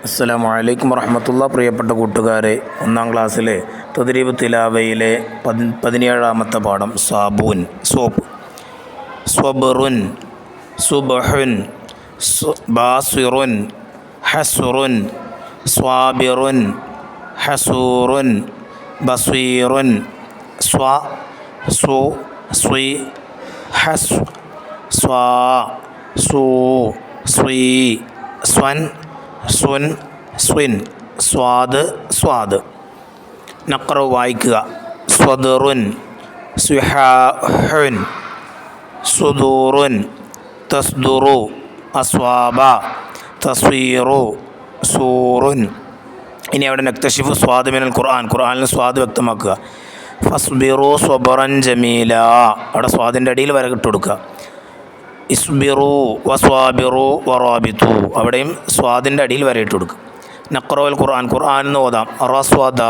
അസ്സലാമു അലൈക്കും വറഹ്മത്തുള്ളാഹി. പ്രിയപ്പെട്ട കൂട്ടുകാരെ, ഒന്നാം ക്ലാസ്സിലെ തദ്രീബ് തിലാവയിലെ 17ാമത്തെ പാഠം സാബൂൻ, സോപ്പ്. സ്വബറുൻ, സുബഹുൻ, ബാസിറുൻ, ഹസുറുൻ, സ്വാബിറുൻ, ഹസൂറുൻ, ബസീറുൻ, സ്വ, സു, സ്വി, ഹസ്, സ്വാ, സൂ, സ്വീ, സ്വൻ, സുൻ, സ്വിൻ, സ്വാദ്, സ്വാദ്. നഖ്റ വായിക്കുക. സ്വദറുൻ, സ്വിഹാഹുൻ, സുദൂറുൻ, തസ്ദുറു, അസ്വാബ, തസ്വീറു, സൂറുൻ. ഇനി അവിടെ നക്തഷിഫു സ്വാദ് മിനൽ ഖുർആൻ, ഖുർആനിൽ സ്വാദ് വ്യക്തമാക്കുക. ഫസ്ബിറു സ്വബറൻ ജമീല, അവിടെ സ്വാദിൻ്റെ അടിയിൽ വരകിട്ട് കൊടുക്കുക. ഇസ്ബിറു വസ്വാബിറു വറാബിത്തു, അവിടെയും സ്വാദിൻ്റെ അടിയിൽ വരയിട്ട് കൊടുക്കും. നഖ്റൽ ഖുർആൻ, ഖുർആൻ എന്ന് ഓതാം. റസ്വദ,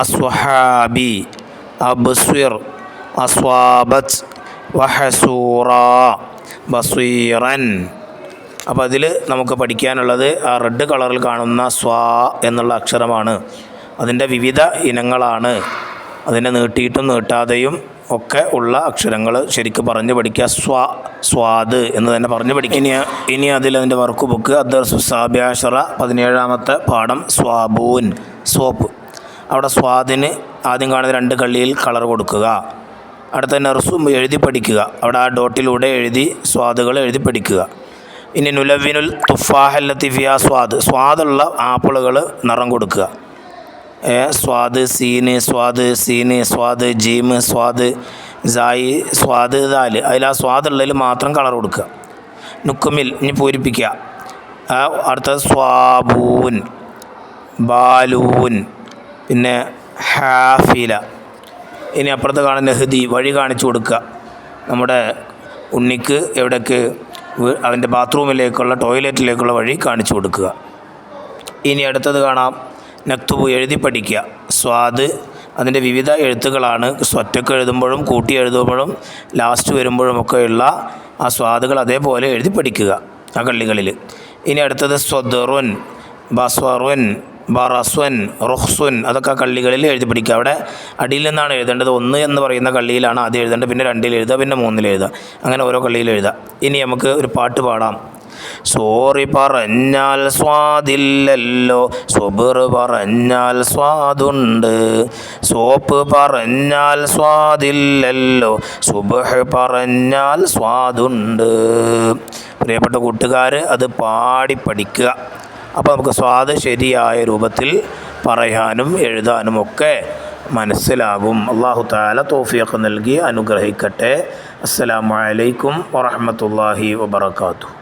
അസ്വഹാബി, അബ്സ്വിർ, അസ്വാബത്ത്, വഹസൂറ, ബസീറൻ. അപ്പോൾ അതിൽ നമുക്ക് പഠിക്കാനുള്ളത് ആ റെഡ് കളറിൽ കാണുന്ന സ്വാ എന്നുള്ള അക്ഷരമാണ്. അതിൻ്റെ വിവിധ ഇനങ്ങളാണ്. അതിനെ നീട്ടിയിട്ടും നീട്ടാതെയും ഒക്കെ ഉള്ള അക്ഷരങ്ങൾ ശരിക്കും പറഞ്ഞു പഠിക്കുക. സ്വാദ് എന്ന് തന്നെ പറഞ്ഞു പഠിക്കുക. ഇനി അതിൻ്റെ വർക്ക് ബുക്ക് അദ്ദർസു സാബിഅശറ 17ാമത്തെ പാഠം സ്വാബൂൻ, സോപ്പ്. അവിടെ സ്വാദിന് ആദ്യം കാണുന്ന 2 കള്ളിയിൽ കളർ കൊടുക്കുക. അടുത്ത നെർസും എഴുതി പഠിക്കുക. അവിടെ ആ ഡോട്ടിലൂടെ എഴുതി സ്വാദുകൾ എഴുതി പഠിക്കുക. ഇനി നുലവിനുൽ തുഫാഹല്ലത്തി ഫിയാ സ്വാദ്, സ്വാദുള്ള ആപ്പിളുകൾ നിറം കൊടുക്കുക. സ്വാദ് സീന്, സ്വാദ് സീന്, സ്വാദ് ജീമ്, സ്വാദ് സായി, സ്വാദ് ദാല്. അതിൽ ആ സ്വാദുള്ളതിൽ മാത്രം കളർ കൊടുക്കുക. നുക്കുമിൽ ഇനി പൂരിപ്പിക്കുക. അടുത്തത് സ്വാബൂൻ, ബാലൂൻ, പിന്നെ ഹാഫില. ഇനി അപ്പുറത്ത് കാണുന്ന നെഹ്ദി, വഴി കാണിച്ചു കൊടുക്കുക. നമ്മുടെ ഉണ്ണിക്ക് എവിടേക്ക്, അവൻ്റെ ബാത്റൂമിലേക്കുള്ള ടോയ്ലറ്റിലേക്കുള്ള വഴി കാണിച്ചു കൊടുക്കുക. ഇനി അടുത്തത് കാണാം നക്തുബ്, എഴുതി പഠിക്കുക. സ്വാദ് അതിൻ്റെ വിവിധ എഴുത്തുകളാണ്. ഒറ്റക്ക് എഴുതുമ്പോഴും കൂട്ടി എഴുതുമ്പോഴും ലാസ്റ്റ് വരുമ്പോഴുമൊക്കെയുള്ള ആ സ്വാദുകൾ അതേപോലെ എഴുതി പഠിക്കുക ആ കള്ളികളിൽ. ഇനി അടുത്തത് സ്വദറുൻ, ബസ്വറുൻ, ബറസ്വൻ, റുഹ്സുൻ, അതൊക്കെ ആ കള്ളികളിൽ എഴുതി പഠിക്കുക. അവിടെ അടിയിൽ നിന്നാണ് എഴുതേണ്ടത്. 1 എന്ന് പറയുന്ന കള്ളിയിലാണ് ആദ്യം എഴുതേണ്ടത്, പിന്നെ 2 എഴുതുക, പിന്നെ 3 എഴുതുക, അങ്ങനെ ഓരോ കള്ളിയിൽ എഴുതുക. ഇനി നമുക്ക് ഒരു പാട്ട് പാടാം. സോറി പറഞ്ഞാൽ സ്വാദില്ലല്ലോ, സൊബർ പറഞ്ഞാൽ സ്വാദുണ്ട്, സോപ്പ് പറഞ്ഞാൽ സ്വാദില്ലല്ലോ, സുബ്ഹ് പറഞ്ഞാൽ സ്വാദുണ്ട്. പ്രിയപ്പെട്ട കൂട്ടുകാർ, അത് പാടി പഠിക്കുക. അപ്പോൾ നമുക്ക് സ്വാദ് ശരിയായ രൂപത്തിൽ പറയാനും എഴുതാനും ഒക്കെ മനസ്സിലാകും. അല്ലാഹു തആല തൗഫീഖ് നൽകി അനുഗ്രഹിക്കട്ടെ. അസ്സലാമു അലൈക്കും വറഹ്മത്തുള്ളാഹി വബറകാതുഹു.